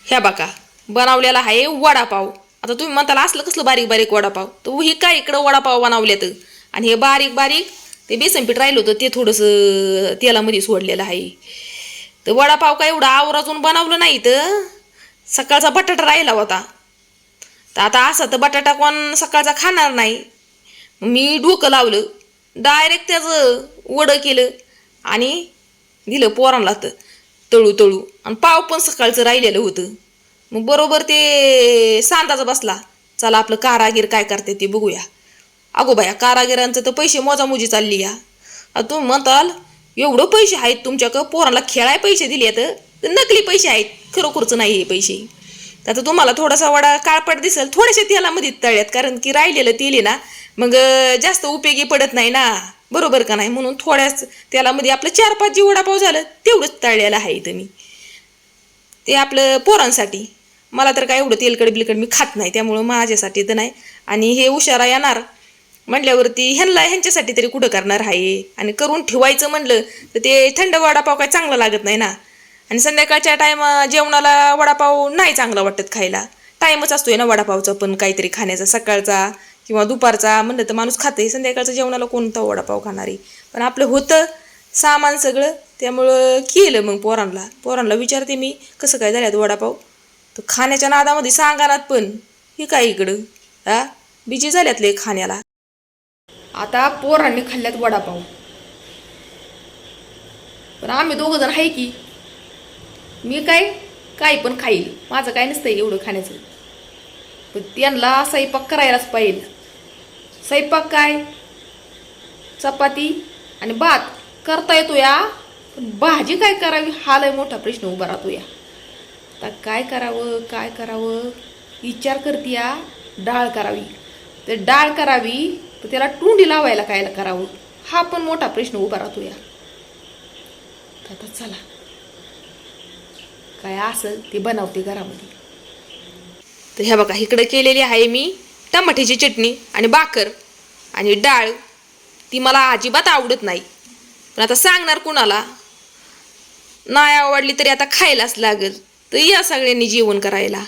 ह्या बघा बनवलेला आहे वडापाव. आता तुम्ही म्हणताला असलं कसलं बारीक बारीक वडापाव, तर ही काय इकडं वडापाव बनवल्यात. आणि हे बारीक बारीक ते बेसन पीठ राहिलं होतं ते थोडंसं तेलामध्ये सोडलेलं आहे. तर वडापाव काय एवढं आवराजून बनवलं नाही, तर सकाळचा बटाटा राहिला होता. तर आता असा तर बटाटा कोण सकाळचा खाणार नाही. मी डोकं लावलं, डायरेक्ट त्याचं वडं केलं आणि दिलं पोरांना तर तळू तळू. आणि पाव पण सकाळचं राहिलेलं होतं. मग बरोबर ते सांदाचा बसला, चला आपलं कारागीर काय करते ते बघूया. अगो बाया, कारागिरांचं तर पैसे मोजामोजी चालली या. तुम्ही म्हणताल एवढं पैसे आहेत तुमच्याकडं, पोरांना खेळाय पैसे दिले तर नकली पैसे आहेत, खरोखरचं नाही हे पैसे. आता तुम्हाला थोडासा वडा काळपट दिसेल, थोड्याशा तेलामध्ये तळ्यात, कारण की राहिलेलं तेल आहे ना, मग जास्त उपयोगी पडत नाही ना, बरोबर का नाही. म्हणून थोड्याच तेलामध्ये आपलं 4-5 जी वडापाव झालं तेवढंच तळलेलं आहे इथं मी. ते आपलं पोरांसाठी. मला तर काय एवढं तेलकड बिलकड मी खात नाही, त्यामुळं माझ्यासाठी तर नाही. आणि हे उशारा येणार म्हटल्यावरती ह्यांच्यासाठी तरी कुठं करणार आहे. आणि करून ठेवायचं म्हणलं तर ते थंड वडापाव काय चांगला लागत नाही ना. आणि संध्याकाळच्या जेवणाला वडापाव नाही चांगला वाटत खायला. टाईमच असतोय ना वडापावचा पण काहीतरी खाण्याचा, सकाळचा किंवा दुपारचा म्हणलं तर माणूस खाते. संध्याकाळच्या जेवणाला कोणता वडापाव खाणार आहे. पण आपलं होतं सामान सगळं, त्यामुळं केलं. मग पोरांना विचारते मी कसं काय झाल्यात वडापाव. तर खाण्याच्या नादामध्ये सांगानात पण हे काय इकडं बिजी झाल्यातले खाण्याला. आता पोरांनी खाल्ल्यात वडापाव, पण आम्ही दोघं जण आहे की. मी काय पण खाईल, माझं काय नसतं एवढं खाण्याचं. पण त्यांना स्वयंपाक करायलाच पाहिजे. स्वयंपाक काय, चपाती आणि भात करता येतो या, पण भाजी काय करावी हा लय मोठा प्रश्न उभा राहतो या. आता काय करावं विचार करते या. डाळ करावी तर डाळ करावी, तर त्याला टुंडी लावायला काय करावं हा पण मोठा प्रश्न उभा राहतो या. आता चला काय असेल ते बनवते घरामध्ये. तर ह्या बघा इकडे केलेली आहे मी टमाट्याची चटणी आणि भाकर आणि डाळ. ती मला अजिबात आवडत नाही, पण आता सांगणार कुणाला. नाही आवडली तरी आता खायलाच लागेल. तर या सगळ्यांनी जेवण करायला.